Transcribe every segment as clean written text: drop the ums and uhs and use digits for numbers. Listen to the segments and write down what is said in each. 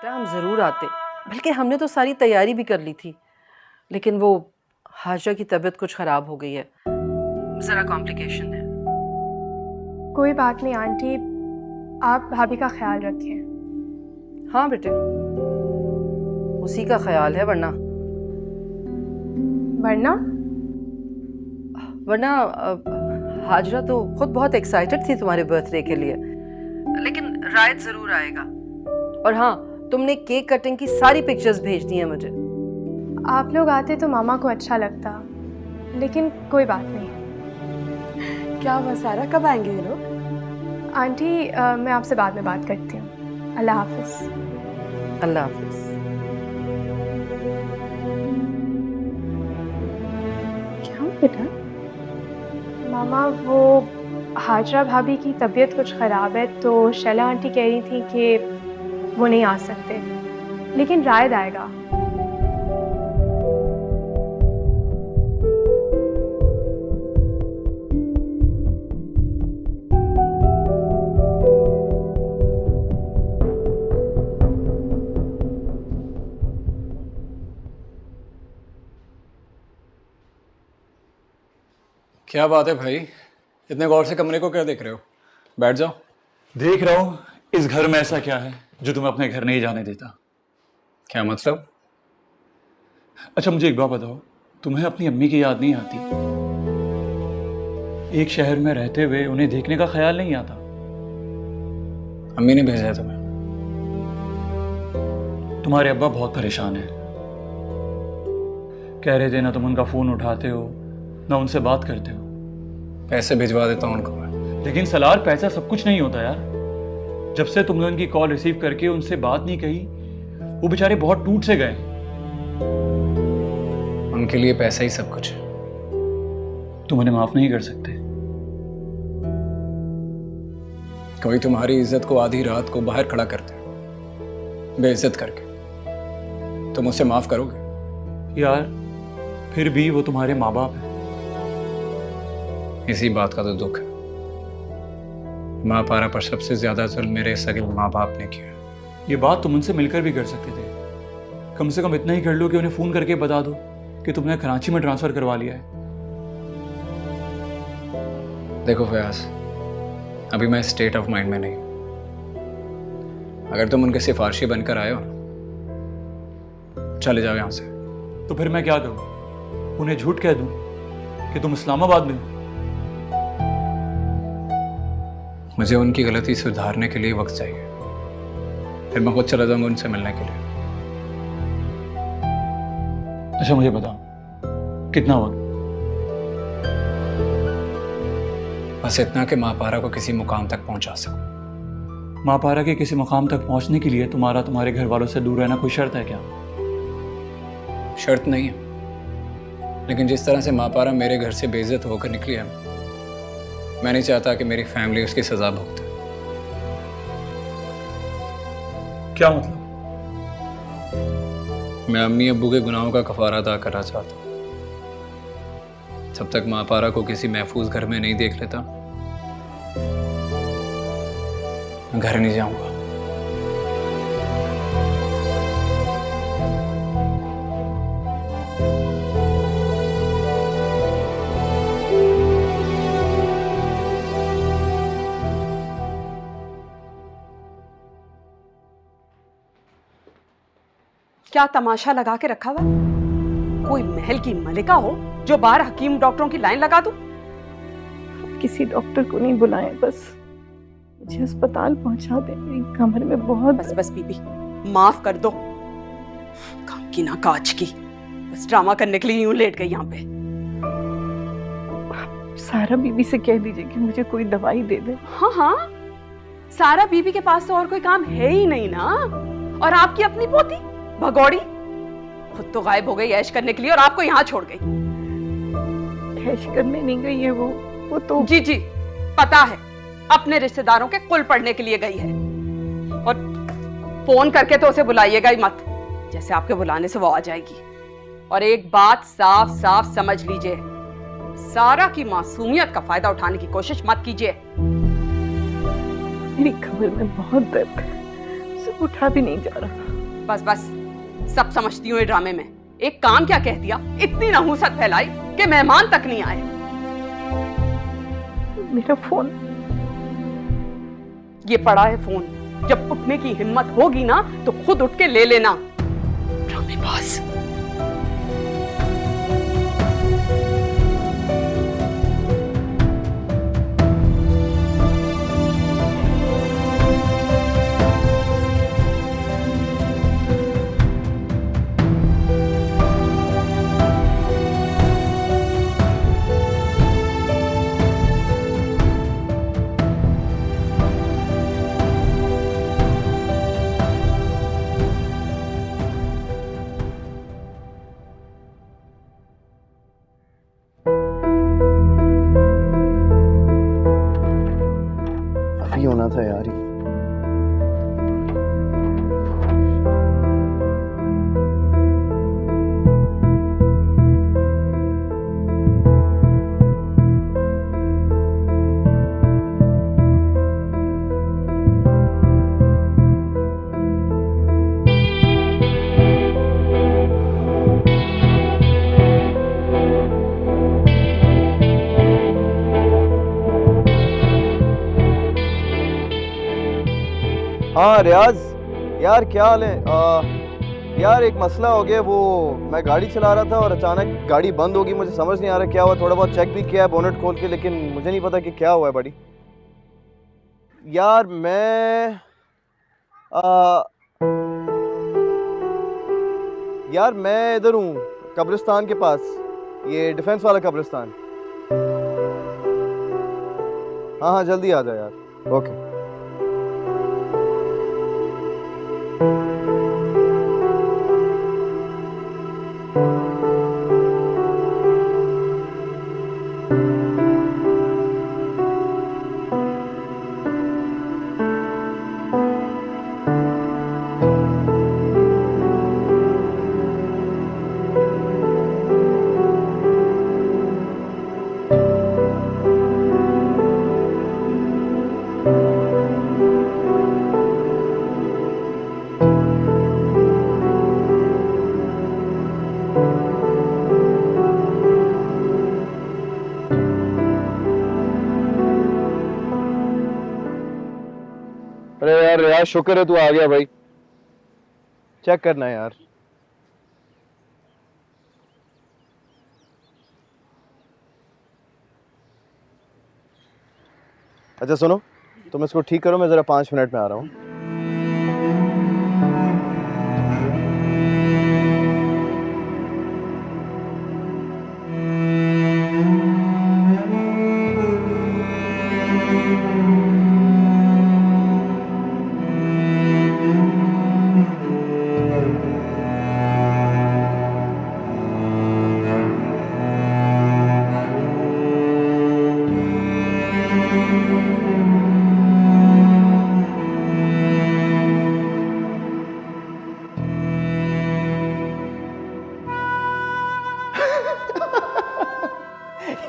बेटा हम ज़रूर आते, बल्कि हमने तो सारी तैयारी भी कर ली थी, लेकिन वो हाजरा की तबीयत कुछ ख़राब हो गई है, ज़रा कॉम्प्लिकेशन है। कोई बात नहीं आंटी, आप भाभी का ख्याल रखें। हाँ बेटे, उसी का ख्याल है, वरना वरना वरना हाजरा तो खुद बहुत एक्साइटेड थी तुम्हारे बर्थडे के लिए, लेकिन रायत ज़रूर आएगा। और हाँ, तुमने केक कटिंग की सारी पिक्चर्स भेजनी है मुझे। आप लोग आते तो मामा को अच्छा लगता, लेकिन कोई बात नहीं। क्या हुआ सारा, कब आएंगे ये लोग? आंटी मैं आपसे बाद में बात करती हूँ। अल्लाह हाफिज़। अल्लाह हाफिज़। क्या बेटा? मामा वो हाजरा भाभी की तबीयत कुछ ख़राब है, तो शैला आंटी कह रही थी कि वो नहीं आ सकते, लेकिन रायद आएगा। क्या बात है भाई, इतने गौर से कमरे को क्या देख रहे हो? बैठ जाओ। देख रहा हूं इस घर में ऐसा क्या है जो तुम्हें अपने घर नहीं जाने देता। क्या मतलब? अच्छा मुझे एक बात बताओ, तुम्हें अपनी अम्मी की याद नहीं आती? एक शहर में रहते हुए उन्हें देखने का ख्याल नहीं आता? अम्मी ने भेजा है तुम्हें? तुम्हारे अब्बा बहुत परेशान है, कह रहे थे ना तुम उनका फोन उठाते हो ना उनसे बात करते हो। पैसे भिजवा देता हूँ उनको मैं। लेकिन सलार, पैसा सब कुछ नहीं होता यार। जब से तुमने उनकी कॉल रिसीव करके उनसे बात नहीं कही, वो बेचारे बहुत टूट से गए। उनके लिए पैसा ही सब कुछ है। तुम उन्हें माफ नहीं कर सकते? कोई तुम्हारी इज्जत को आधी रात को बाहर खड़ा करते बेइज्जत करके, तुम उसे माफ करोगे? यार फिर भी वो तुम्हारे माँ बाप हैं। इसी बात का तो दुख है। माँ पारा पर सबसे ज्यादा जुल्म मेरे सगे माँ बाप ने किया। ये बात तुम उनसे मिलकर भी कर सकते थे। कम से कम इतना ही कर लो कि उन्हें फोन करके बता दो कि तुमने कराची में ट्रांसफर करवा लिया है। देखो फयाज, अभी मैं स्टेट ऑफ माइंड में नहीं। अगर तुम उनके सिफारशी बनकर आए हो ना, चले जाओ यहां से। तो फिर मैं क्या करूं? उन्हें झूठ कह दूं कि तुम इस्लामाबाद में हो? मुझे उनकी गलती सुधारने के लिए वक्त चाहिए, फिर मैं खुद चला जाऊंगा उनसे मिलने के लिए। अच्छा मुझे बताओ, कितना वक्त? बस इतना कि माँ पारा को किसी मुकाम तक पहुंचा सकूं। माँ पारा के किसी मुकाम तक पहुंचने के लिए तुम्हारे घर वालों से दूर रहना कोई शर्त है क्या? शर्त नहीं है, लेकिन जिस तरह से माँ पारा मेरे घर से बेइज्जत होकर निकली है, मैं नहीं चाहता कि मेरी फैमिली उसकी सजा भुगते। क्या मतलब? मैं अम्मी अब्बू के गुनाहों का कफारा अदा करना चाहता हूँ। जब तक माँ पारा को किसी महफूज घर में नहीं देख लेता, मैं घर नहीं जाऊंगा। क्या तमाशा लगा के रखा हुआ? कोई महल की मलिका हो जो बाहर हकीम डॉक्टरों की लाइन लगा दूं? किसी डॉक्टर को नहीं बुलाएं, बस मुझे अस्पताल पहुंचा दे। मेरी कमर में बहुत बस बस बीबी, माफ कर दो। काम की ना काज की, बस ड्रामा करने के लिए यूं लेट गई यहाँ पे। सारा बीबी से कह दीजिए कि मुझे कोई दवाई दे दे। हाँ हाँ, सारा बीबी के पास तो और कोई काम है ही नहीं ना। और आपकी अपनी पोती भगौड़ी खुद तो गायब हो गई ऐश करने के लिए, और आपको यहाँ छोड़ गई। ऐश करने नहीं गई है वो तो जी जी पता है, अपने रिश्तेदारों के कुल पड़ने के लिए गई है। और फोन करके तो उसे बुलाइएगा ही मत, जैसे आपके बुलाने से वो आ जाएगी। और एक बात साफ साफ समझ लीजिए, सारा की मासूमियत का फायदा उठाने की कोशिश मत कीजिए। मेरी कमर में बहुत दर्द है, उठा भी नहीं जा रहा। बस बस, सब समझती हूँ ये ड्रामे में। एक काम क्या कह दिया, इतनी नहुसत फैलाई कि मेहमान तक नहीं आए। मेरा फोन ये पड़ा है फोन, जब उठने की हिम्मत होगी ना तो खुद उठ के ले लेना। ड्रामेबाज। अभी होना था यार ये। हाँ रियाज, यार क्या हाल है? यार एक मसला हो गया। वो मैं गाड़ी चला रहा था और अचानक गाड़ी बंद होगी। मुझे समझ नहीं आ रहा क्या हुआ। थोड़ा बहुत चेक भी किया है बोनेट खोल के, लेकिन मुझे नहीं पता कि क्या हुआ है बड़ी। यार मैं इधर हूँ कब्रिस्तान के पास, ये डिफेंस वाला कब्रिस्तान। हाँ हाँ जल्दी आ जा यार। ओके। अरे यार यार शुक्र है तू आ गया भाई। चेक करना है यार। अच्छा सुनो, तुम इसको ठीक करो, मैं जरा 5 मिनट में आ रहा हूँ।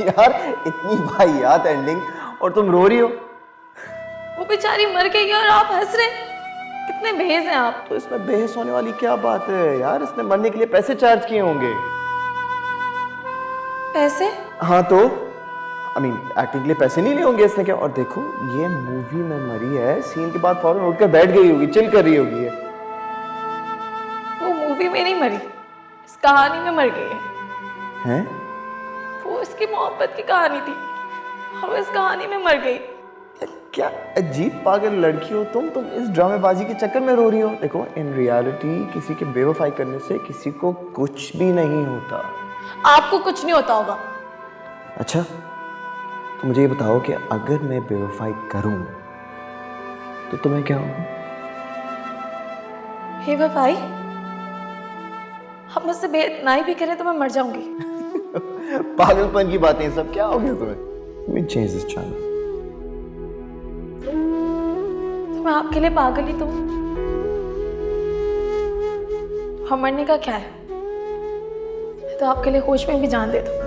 यार इतनी वाहियात एंडिंग और तुम रो रही हो। वो बेचारी मर गई और आप हंस रहे। कितने बेहस हैं आप। तो इसमें बहस होने वाली क्या बात है यार? इसने मरने के लिए पैसे चार्ज किए होंगे। पैसे? हाँ तो एक्टिंग के लिए पैसे नहीं लिए होंगे इसने क्या? और देखो ये मूवी में मरी है, सीन के बाद फौरन उठकर बैठ गई होगी, चिल कर रही होगी। वो मूवी में नहीं मरी, इस कहानी में मर गई है। हैं? वो इसकी मोहब्बत की कहानी थी और इस कहानी में मर गई। क्या अजीब पागल लड़की हो तुम इस ड्रामेबाजी के चक्कर में रो रही हो। देखो इन रियलिटी किसी के बेवफाई करने से किसी को कुछ भी नहीं होता। आपको कुछ नहीं होता होगा। अच्छा तो मुझे ये बताओ कि अगर मैं बेवफाई करूं तो तुम्हें क्या होगा? हे वफाई, हम मुझसे बेइतनाई भी करें तो मैं मर जाऊंगी। पागलपन की बातें सब। क्या हो गया तुम्हें? Let me change this channel. तो मैं आपके लिए पागल ही तो हूं। हम मरने का क्या है, मैं तो आपके लिए होश में भी जान दे दूं।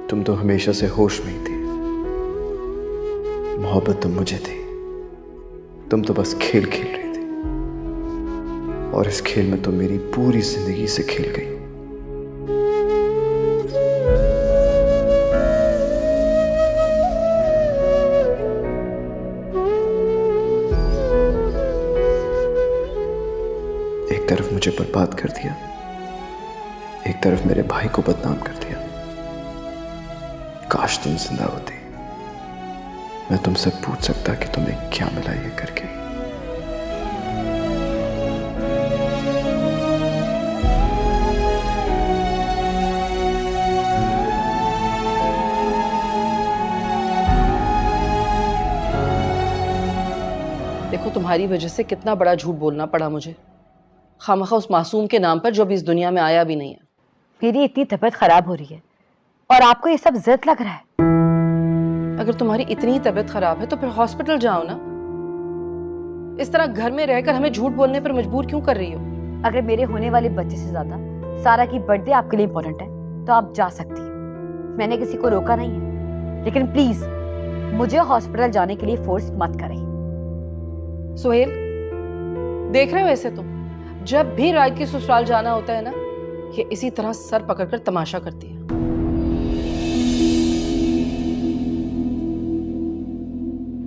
तुम तो हमेशा से होश में ही थी। मोहब्बत तो मुझे थी, तुम तो बस खेल खेल रही थी, और इस खेल में तो मेरी पूरी जिंदगी से खेल गई। एक तरफ मुझे बर्बाद कर दिया, एक तरफ मेरे भाई को बदनाम कर दिया। काश तुम जिंदा होती, मैं तुमसे पूछ सकता कि तुम्हें क्या मिला ये करके। देखो, तुम्हारी वजह से कितना बड़ा झूठ बोलना पड़ा मुझे, खामखा उस मासूम के नाम पर जो अभी इस दुनिया में आया भी नहीं है। मेरी इतनी तबीयत खराब हो रही है और आपको ये सब जिद लग रहा है। अगर तुम्हारी इतनी ही तबीयत खराब है तो फिर हॉस्पिटल जाओ ना। इस तरह घर में रहकर हमें झूठ बोलने पर मजबूर क्यों कर रही हो? अगर मेरे होने वाले बच्चे से ज्यादा सारा की बर्थडे आपके लिए इम्पोर्टेंट है तो आप जा सकती हैं। मैंने किसी को रोका नहीं है, लेकिन प्लीज मुझे हॉस्पिटल जाने के लिए फोर्स मत करें। सुहेल, देख रहे हो ऐसे तुम जब भी राज के ससुराल जाना होता है ना, ये इसी तरह सर पकड़कर तमाशा करती है।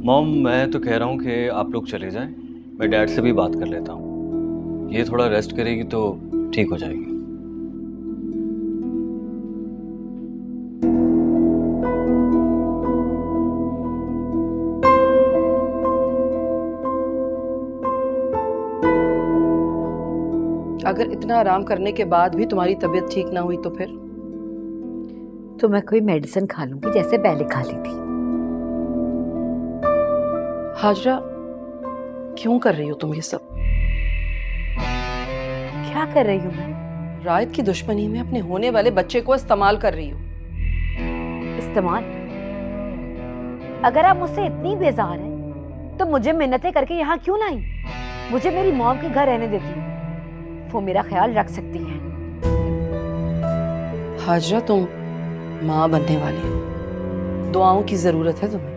मॉम, मैं तो कह रहा हूँ कि आप लोग चले जाएं, मैं डैड से भी बात कर लेता हूँ। ये थोड़ा रेस्ट करेगी तो ठीक हो जाएगी। अगर इतना आराम करने के बाद भी तुम्हारी तबीयत ठीक ना हुई तो फिर? तो मैं कोई मेडिसिन खा लूंगी जैसे पहले खा ली थी। हाजरा, क्यों कर रही हो तुम ये सब? क्या कर रही हूँ मैं? रायत की दुश्मनी में अपने होने वाले बच्चे को इस्तेमाल कर रही हो। इस्तेमाल? अगर आप मुझसे इतनी बेजार हैं, तो मुझे मिन्नतें करके यहाँ क्यों लाई? मुझे मेरी मॉम के घर रहने देती, वो मेरा ख्याल रख सकती है। हाजरा, तुम माँ बनने वाली हो, दुआओं की जरूरत है तुम्हें।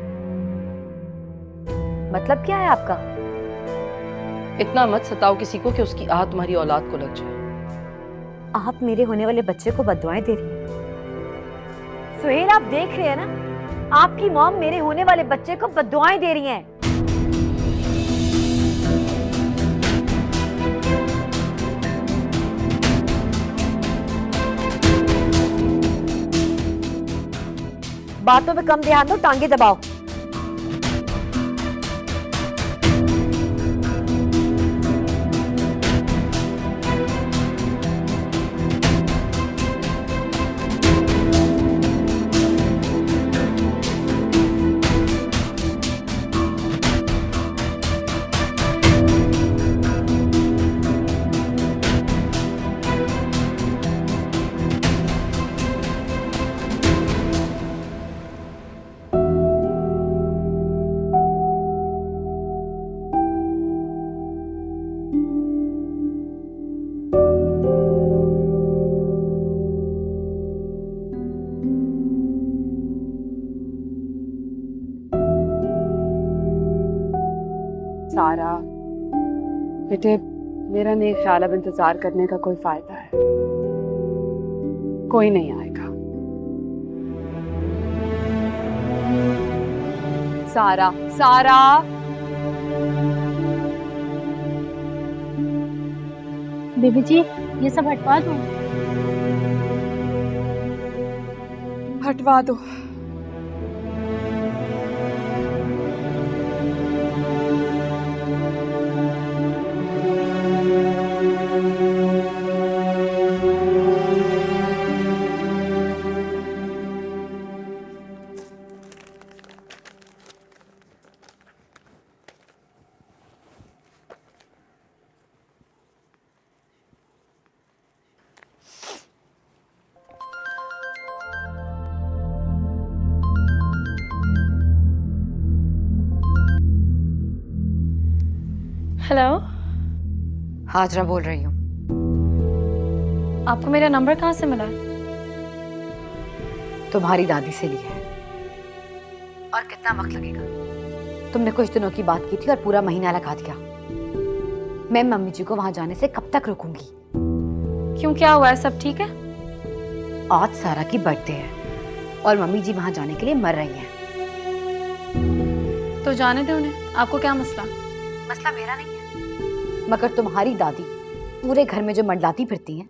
मतलब क्या है आपका? इतना मत सताओ किसी को कि उसकी आह तुम्हारी औलाद को लग जाए। आप मेरे होने वाले बच्चे को बद्दुआएं दे रही हैं। सुहेल, आप देख रहे हैं ना, आपकी मॉम मेरे होने वाले बच्चे को बद्दुआएं दे रही हैं। बातों पे कम ध्यान दो, टांगे दबाओ। सारा बेटे, मेरा नेक ख्याल अब इंतजार करने का कोई फायदा है? कोई नहीं आएगा। सारा, सारा, बेबी जी, ये सब हटवा दो। हटवा दो। हेलो, हाजरा बोल रही हूँ। आपको मेरा नंबर कहाँ से मिला? तुम्हारी दादी से ली है। और कितना वक्त लगेगा? तुमने कुछ दिनों की बात की थी और पूरा महीना लगा दिया। मैं मम्मी जी को वहां जाने से कब तक रोकूंगी? क्यों, क्या हुआ है? सब ठीक है? आज सारा की बर्थडे है और मम्मी जी वहां जाने के लिए मर रही हैं। तो जाने दे उन्हें, आपको क्या मसला? मसला मेरा नहीं है, मगर तुम्हारी दादी पूरे घर में जो मंडलाती फिरती हैं,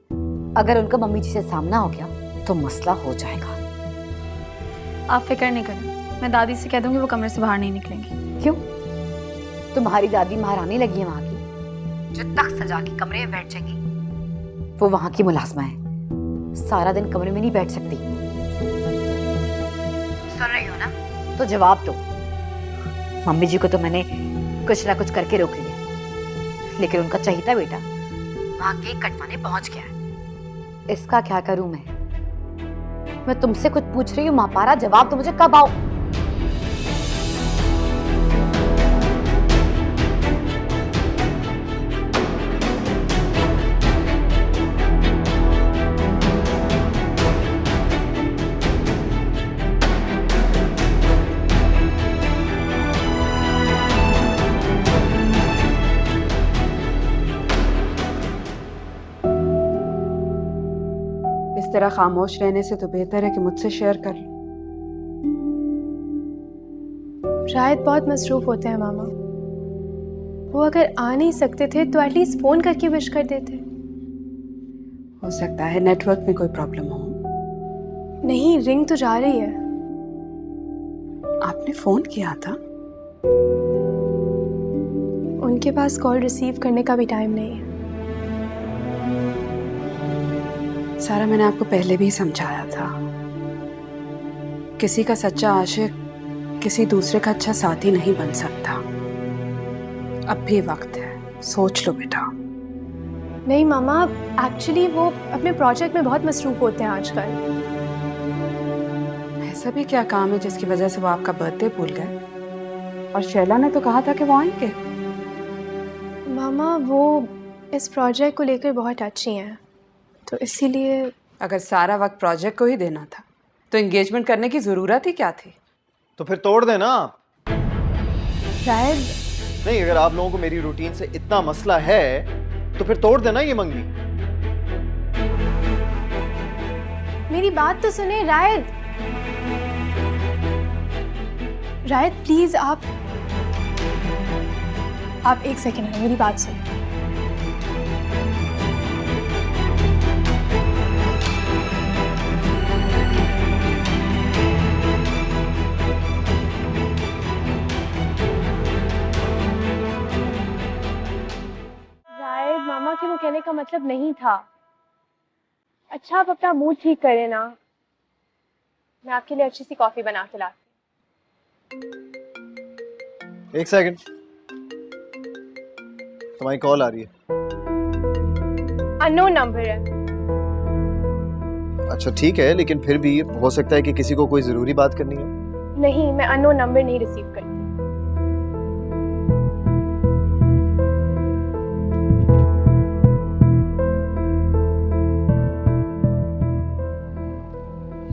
अगर उनका मम्मी जी से सामना हो गया तो मसला हो जाएगा। आप फिक्र नहीं करें, मैं दादी से कह दूंगी वो कमरे से बाहर नहीं निकलेंगी। क्यों? तुम्हारी दादी महारानी लगी है वहां की, जो तख्त सजा के कमरे में बैठ जाएगी। वो वहां की मुलाजमा है, सारा दिन कमरे में नहीं बैठ सकती। सुन रही हो ना? तो जवाब दो। मम्मी जी को तो मैंने कुछ ना कुछ करके रोक लिया, लेकिन उनका चहीता बेटा वहां केक कटवाने पहुंच गया है। इसका क्या करूं मैं तुमसे कुछ पूछ रही हूँ मापारा, जवाब तो मुझे कब आओ। इस तरह खामोश रहने से तो बेहतर है कि मुझसे शेयर कर लो। रायत बहुत मसरूफ होते हैं मामा। वो अगर आ नहीं सकते थे तो एटलीस्ट फोन करके विश कर देते। हो सकता है नेटवर्क में कोई प्रॉब्लम हो। नहीं, रिंग तो जा रही है। आपने फोन किया था? उनके पास कॉल रिसीव करने का भी टाइम नहीं है। सारा, मैंने आपको पहले भी समझाया था, किसी का सच्चा आशिक किसी दूसरे का अच्छा साथी नहीं बन सकता। अब भी वक्त है, सोच लो बेटा। नहीं मामा, एक्चुअली वो अपने प्रोजेक्ट में बहुत मसरूफ होते हैं आजकल। ऐसा भी क्या काम है जिसकी वजह से वो आपका बर्थडे भूल गए? और शैला ने तो कहा था कि वो आएंगे। मामा वो इस प्रोजेक्ट को लेकर बहुत अच्छी हैं, तो इसीलिए। अगर सारा वक्त प्रोजेक्ट को ही देना था तो एंगेजमेंट करने की जरूरत ही क्या थी? तो फिर तोड़ देना आप। शायद नहीं, अगर आप लोगों को मेरी रूटीन से इतना मसला है तो फिर तोड़ देना ये मंगनी। मेरी बात तो सुने रायद। रायद प्लीज आप एक सेकेंड है, मेरी बात सुन। मामा के वो कहने का मतलब नहीं था। अच्छा, आप अपना मूड ठीक करें ना, मैं आपके लिए अच्छी सी कॉफी बना के लाती हूँ। एक सेकंड, तुम्हारी कॉल आ रही है। अननोन नंबर है। अच्छा ठीक है, लेकिन फिर भी हो सकता है कि किसी को कोई जरूरी बात करनी हो। नहीं, मैं अननोन नंबर नहीं रिसीव करती।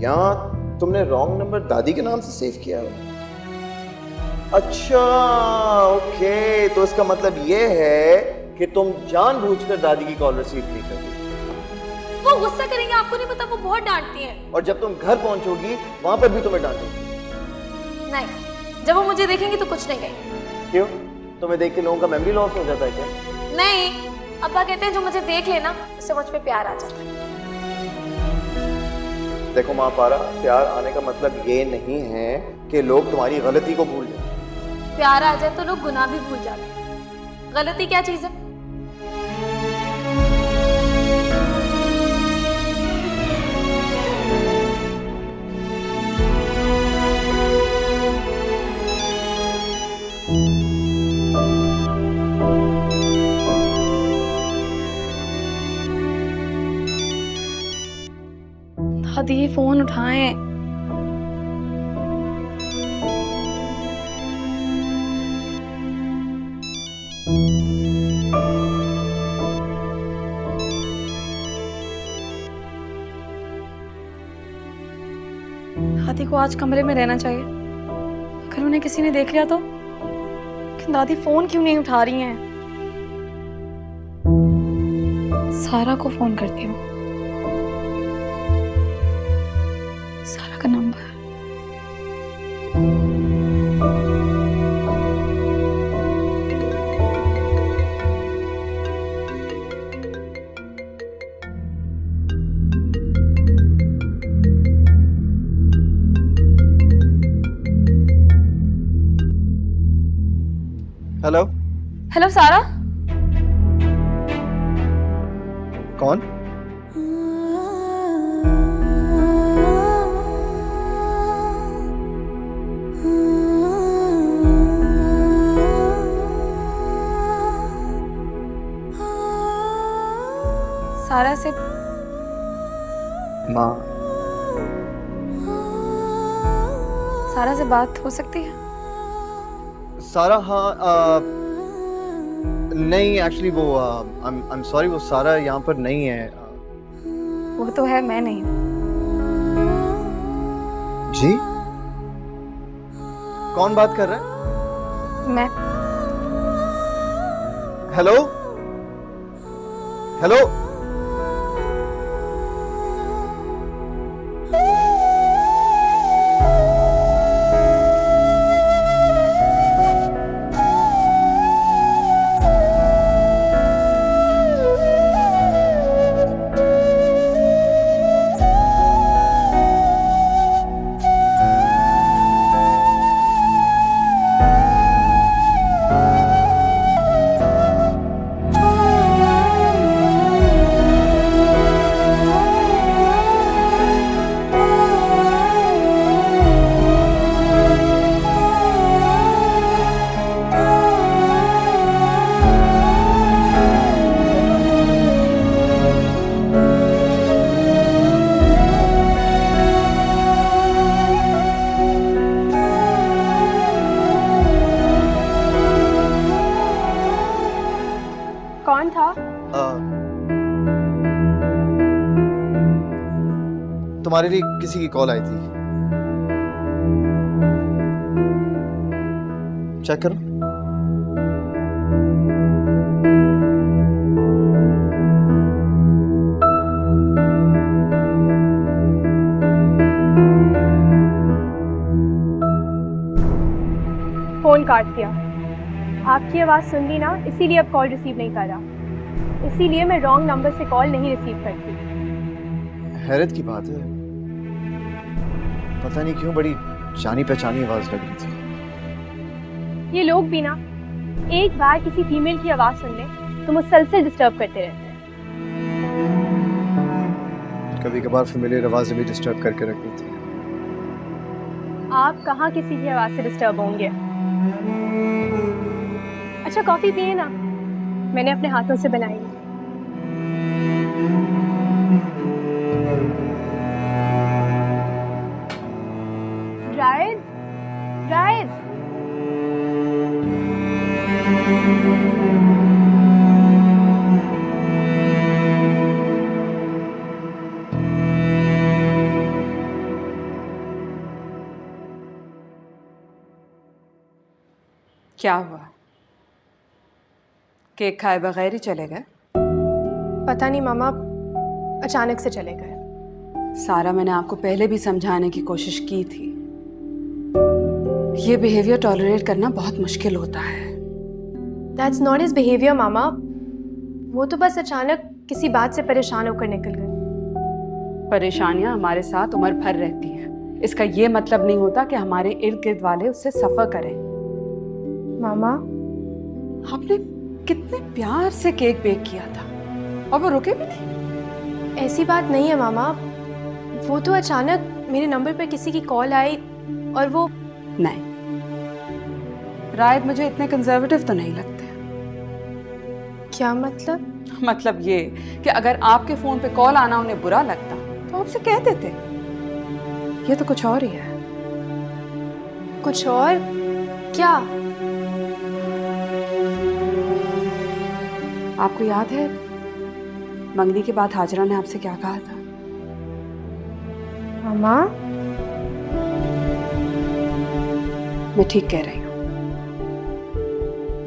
यहाँ तुमने रॉन्ग नंबर दादी के नाम से सेव किया है। अच्छा ओके, तो इसका मतलब ये है कि तुम जानबूझकर दादी की कॉल रिसीव नहीं करती। वो गुस्सा करेंगे, आपको नहीं पता, वो बहुत डांटती हैं। और जब तुम घर पहुंचोगी वहां पर भी तुम्हें डांटेंगी। नहीं, जब वो मुझे देखेंगे तो कुछ नहीं कहेंगे। क्यों? तुम्हें देख के लोगों का मेमोरी लॉस हो जाता है क्या? नहीं, अब्बा कहते हैं जो मुझे देख लेना उससे मुझ पे प्यार आ जाता है। देखो माँ पारा, प्यार आने का मतलब ये नहीं है कि लोग तुम्हारी गलती को भूल जाए। प्यार आ जाए तो लोग गुनाह भी भूल जाते हैं। गलती क्या चीज है? दादी फोन उठाएं। दादी को आज कमरे में रहना चाहिए। अगर उन्हें किसी ने देख लिया तो? लेकिन दादी फोन क्यों नहीं उठा रही हैं? सारा को फोन करती हूँ। सारा का नंबर। हेलो। हेलो सारा। कौन? सारा से माँ। सारा से बात हो सकती है? सारा, हाँ, नहीं एक्चुअली वो आई एम सॉरी, वो सारा यहाँ पर नहीं है। वो तो है, मैं नहीं हूँ। जी? कौन बात कर रहा है? मैं। Hello hello. कौन था? तुम्हारे लिए किसी की कॉल आई थी। चेक करो। फोन काट दिया। आपकी आवाज़ सुन ली ना, इसीलिए अब कॉल रिसीव नहीं कर रहा। इसीलिए मैं रॉन्ग नंबर से कॉल नहीं रिसीव करती। हैरत की बात है, पता नहीं क्यों बड़ी जानी पहचानी आवाज लग रही थी। ये लोग भी ना एक बार किसी फीमेल की आवाज़ सुन लें तो मुसलसल डिस्टर्ब करते रहते हैं। कभी कभार फैमिलियर आवाजें भी डिस्टर्ब करके रख देती हैं। आप कहाँ किसी की आवाज़ से डिस्टर्ब होंगे? अच्छा कॉफ़ी पिए ना, मैंने अपने हाथों से बनाई है। रायद, रायद। क्या हुआ? केक खाए बगैर ही चले गए? पता नहीं मामा, अचानक से चले गए। सारा, मैंने आपको पहले भी समझाने की कोशिश की थी। ये बिहेवियर टॉलरेट करना बहुत मुश्किल होता है। That's not his behavior, मामा। वो तो बस अचानक किसी बात से परेशान होकर निकल गए। परेशानियां हमारे साथ उम्र भर रहती हैं। इसका ये मतलब नहीं होता कि हमारे इर्द गिर्द वाले उससे सफर करें। मामा, आपने कितने प्यार से केक बेक किया था और वो रुके भी नहीं। ऐसी बात नहीं है मामा, वो तो अचानक मेरे नंबर पर किसी की कॉल आई और वो। नहीं, रायद मुझे इतने कंजर्वेटिव तो नहीं लगते। क्या मतलब? मतलब ये कि अगर आपके फोन पे कॉल आना उन्हें बुरा लगता तो आपसे कह देते। ये तो कुछ और ही है। कुछ और? क्या? आपको याद है मंगनी के बाद हाजरा ने आपसे क्या कहा था? मामा, मैं ठीक कह रही हूँ।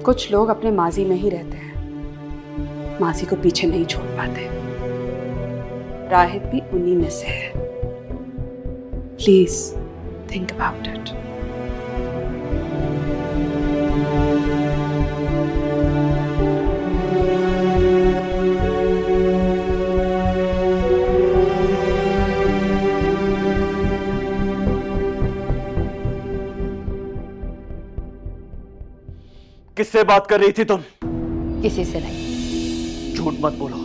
कुछ लोग अपने माजी में ही रहते हैं, माजी को पीछे नहीं छोड़ पाते। राहित भी उन्हीं में से है। Please think about it. किससे बात कर रही थी तुम? किसी से नहीं। झूठ मत बोलो,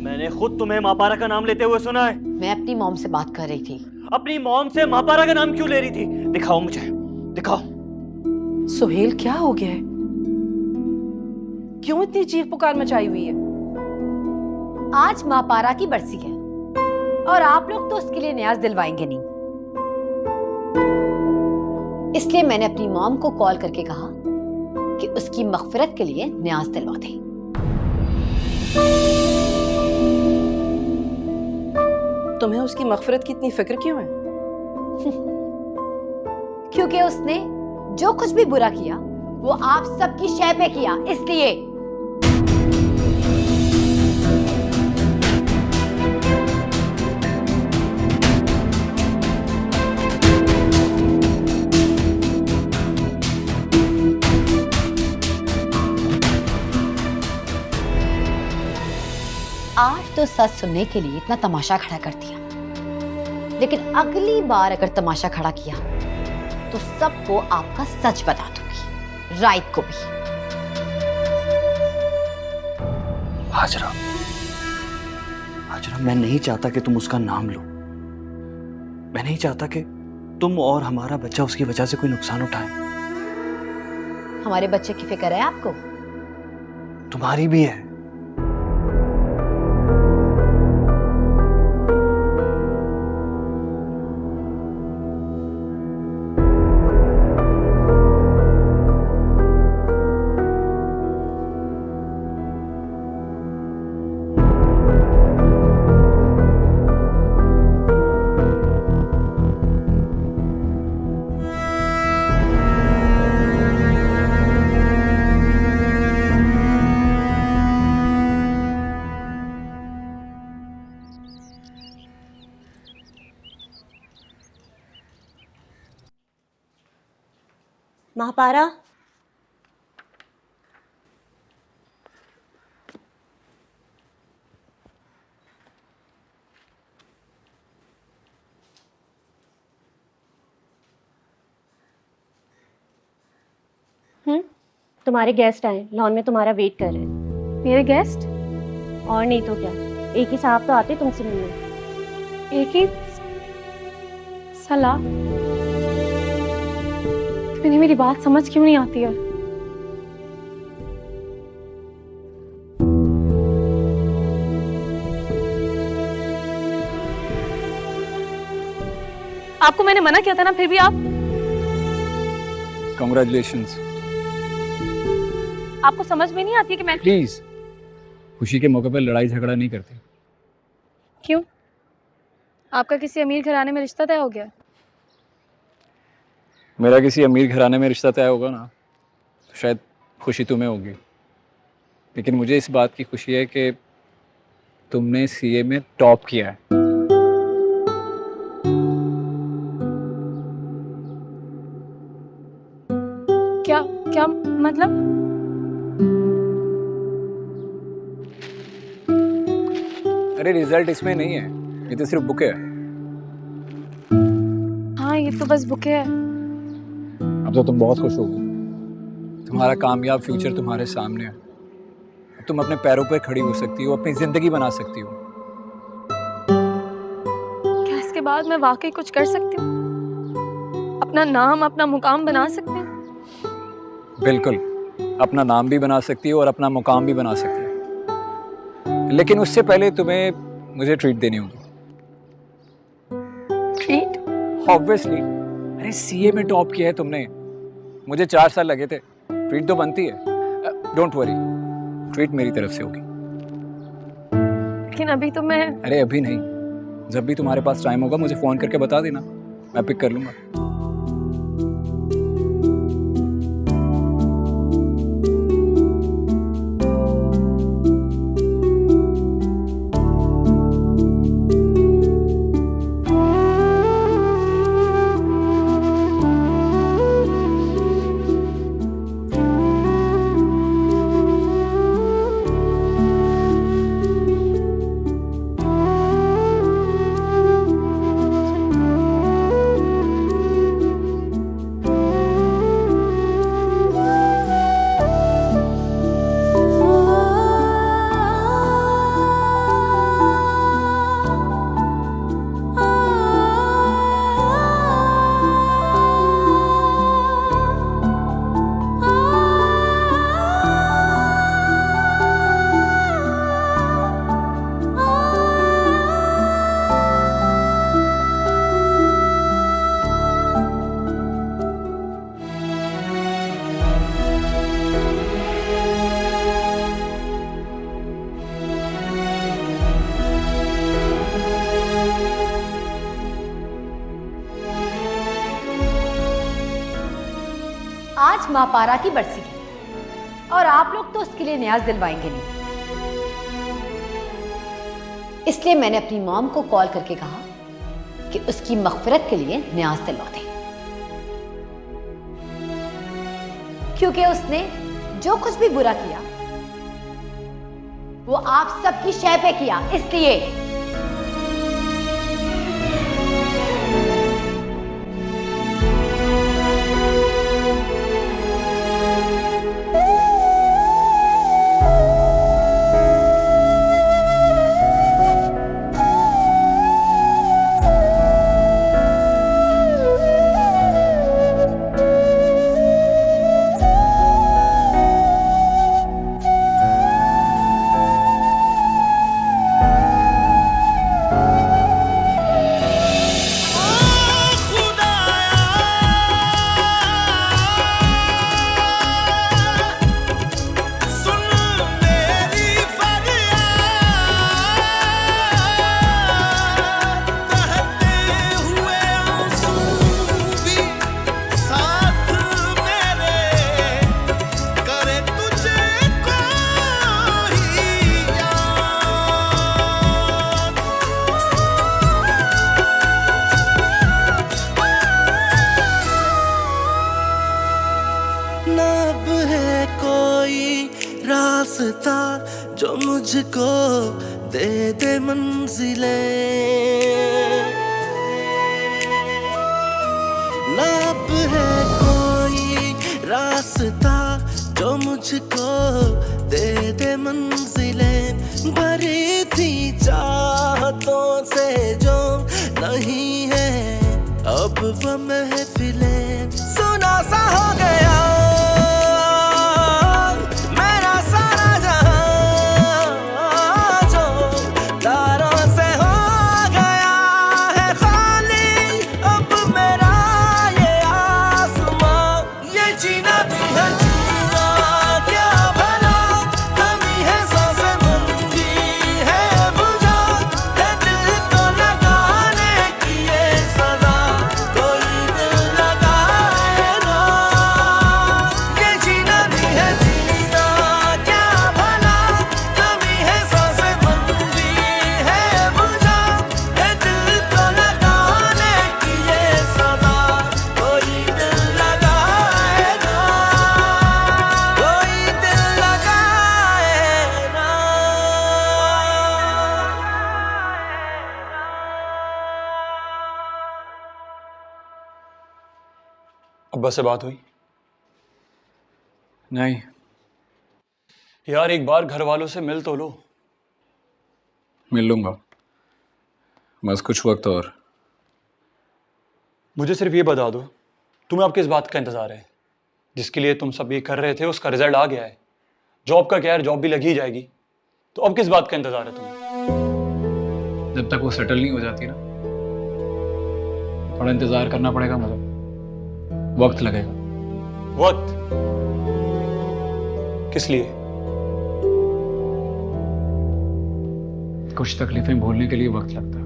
मैंने खुद तुम्हें मापारा का नाम लेते हुए सुना है। मैं अपनी मॉम से बात कर रही थी। अपनी मॉम से मापारा का नाम क्यों ले रही थी? दिखाओ मुझे, दिखाओ। सुहेल क्या हो गया है? क्यों इतनी चीख पुकार मचाई हुई है? आज माँ पारा की बरसी है और आप लोग तो उसके लिए न्याज दिलवाएंगे नहीं, इसलिए मैंने अपनी मॉम को कॉल करके कहा कि उसकी मगफिरत के लिए न्याज दिलवा दे। तुम्हें उसकी मगफिरत की इतनी फिक्र क्यों है? क्योंकि उसने जो कुछ भी बुरा किया वो आप सबकी शय पे किया, इसलिए। आज तो सच सुनने के लिए इतना तमाशा खड़ा कर दिया, लेकिन अगली बार अगर तमाशा खड़ा किया तो सबको आपका सच बता दूंगी, राइट को भी। हाजरा, हाजरा, मैं नहीं चाहता कि तुम उसका नाम लो। मैं नहीं चाहता कि तुम और हमारा बच्चा उसकी वजह से कोई नुकसान उठाए। हमारे बच्चे की फिक्र है आपको? तुम्हारी भी है। महापारा, तुम्हारे गेस्ट आए, लॉन में तुम्हारा वेट कर रहे हैं। मेरे गेस्ट? और नहीं तो क्या, एक ही साहब तो आते तुमसे मिलने। एक ही सलाह? तुम्हें मेरी बात समझ क्यों नहीं आती है? आपको मैंने मना किया था ना, फिर भी आप। Congratulations. आपको समझ में नहीं आती कि मैं। प्लीज, खुशी के मौके पर लड़ाई झगड़ा नहीं करते। क्यों? आपका किसी अमीर घराने में रिश्ता तय हो गया? मेरा किसी अमीर घराने में रिश्ता तय होगा ना तो शायद खुशी तुम्हें होगी, लेकिन मुझे इस बात की खुशी है कि तुमने सीए में टॉप किया है। क्या क्या मतलब? अरे रिजल्ट इसमें नहीं है, ये तो सिर्फ बुके है। हाँ, ये तो बस बुके है। अब तो तुम बहुत खुश होगी, तुम्हारा कामयाब फ्यूचर तुम्हारे सामने है। अब तुम अपने पैरों पर खड़ी हो सकती हो, अपनी जिंदगी बना सकती हो। क्या इसके बाद मैं वाकई कुछ कर सकती हूँ? अपना नाम, अपना मुकाम बना सकती हूँ? बिल्कुल, अपना नाम भी बना सकती हो और अपना मुकाम भी बना सकती हो, लेकिन उससे पहले तुम्हें मुझे ट्रीट देनी होगी। ट्रीट? ऑब्वियसली, अरे सीए में टॉप किया है तुमने, मुझे 4 साल लगे थे, ट्रीट तो बनती है। डोंट वरी, ट्रीट मेरी तरफ से होगी। लेकिन अभी तो मैं। अरे अभी नहीं, जब भी तुम्हारे पास टाइम होगा मुझे फोन करके बता देना, मैं पिक कर लूंगा। आज माँ पारा की बरसी है और आप लोग तो उसके लिए न्याज दिलवाएंगे नहीं। इसलिए मैंने अपनी मॉम को कॉल करके कहा कि उसकी मगफिरत के लिए न्याज दिलवा दें, क्योंकि उसने जो कुछ भी बुरा किया वो आप सबकी शय पे किया। इसलिए रास्ता जो मुझको दे दे मंजिलें, ना अब है कोई रास्ता जो मुझको दे दे मंजिलें, भरी थी चाहतों से जो नहीं है अब वो महफिलें, सुना सा हो गया अब्बा से बात हुई? नहीं। यार एक बार घर वालों से मिल तो लो। मिल लूंगा, बस कुछ वक्त और। मुझे सिर्फ ये बता दो, तुम्हें अब किस बात का इंतज़ार है? जिसके लिए तुम सब ये कर रहे थे उसका रिजल्ट आ गया है। जॉब का क्या है, जॉब भी लगी ही जाएगी, तो अब किस बात का इंतज़ार है तुम्हें? जब तक वो सेटल नहीं हो जाती ना, थोड़ा इंतज़ार करना पड़ेगा मुझे, वक्त लगेगा। वक्त? किस लिए? कुछ तकलीफें भूलने के लिए वक्त लगता है,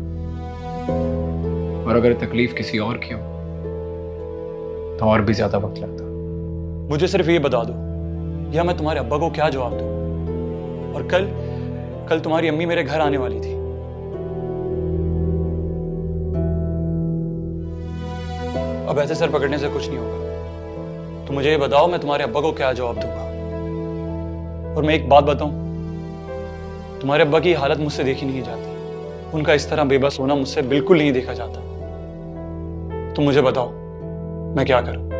और अगर तकलीफ किसी और की हो तो और भी ज्यादा वक्त लगता है। मुझे सिर्फ ये बता दो, या मैं तुम्हारे अब्बा को क्या जवाब दूं? और कल तुम्हारी अम्मी मेरे घर आने वाली थी। अब ऐसे सर पकड़ने से कुछ नहीं होगा, तो मुझे ये बताओ मैं तुम्हारे अब्बा को क्या जवाब दूंगा? और मैं एक बात बताऊं, तुम्हारे अब्बा की हालत मुझसे देखी नहीं जाती, उनका इस तरह बेबस होना मुझसे बिल्कुल नहीं देखा जाता। तुम मुझे बताओ मैं क्या करूं?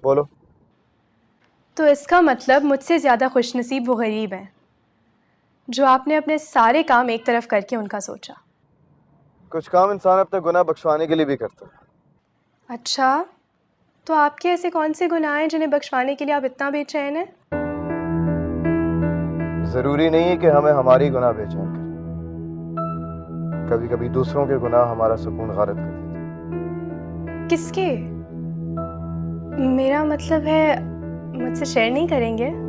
बोलो। तो इसका मतलब मुझसे ज़्यादा खुशनसीब वो गरीब हैं जो आपने अपने सारे काम एक तरफ करके उनका सोचा। कुछ काम इंसान अपने गुनाह बख्शवाने के लिए भी करता है। अच्छा, तो आपके ऐसे कौन से गुनाह हैं जिन्हें बख्शवाने के लिए आप इतना बेचैन हैं? ज़रूरी नहीं है कि हमें हमारी गुनाह बेचैन करें। कभी कभी दूसरों के गुनाह हमारा सुकून गारत कर देते हैं। किसके? मेरा मतलब है, मुझसे शेयर नहीं करेंगे?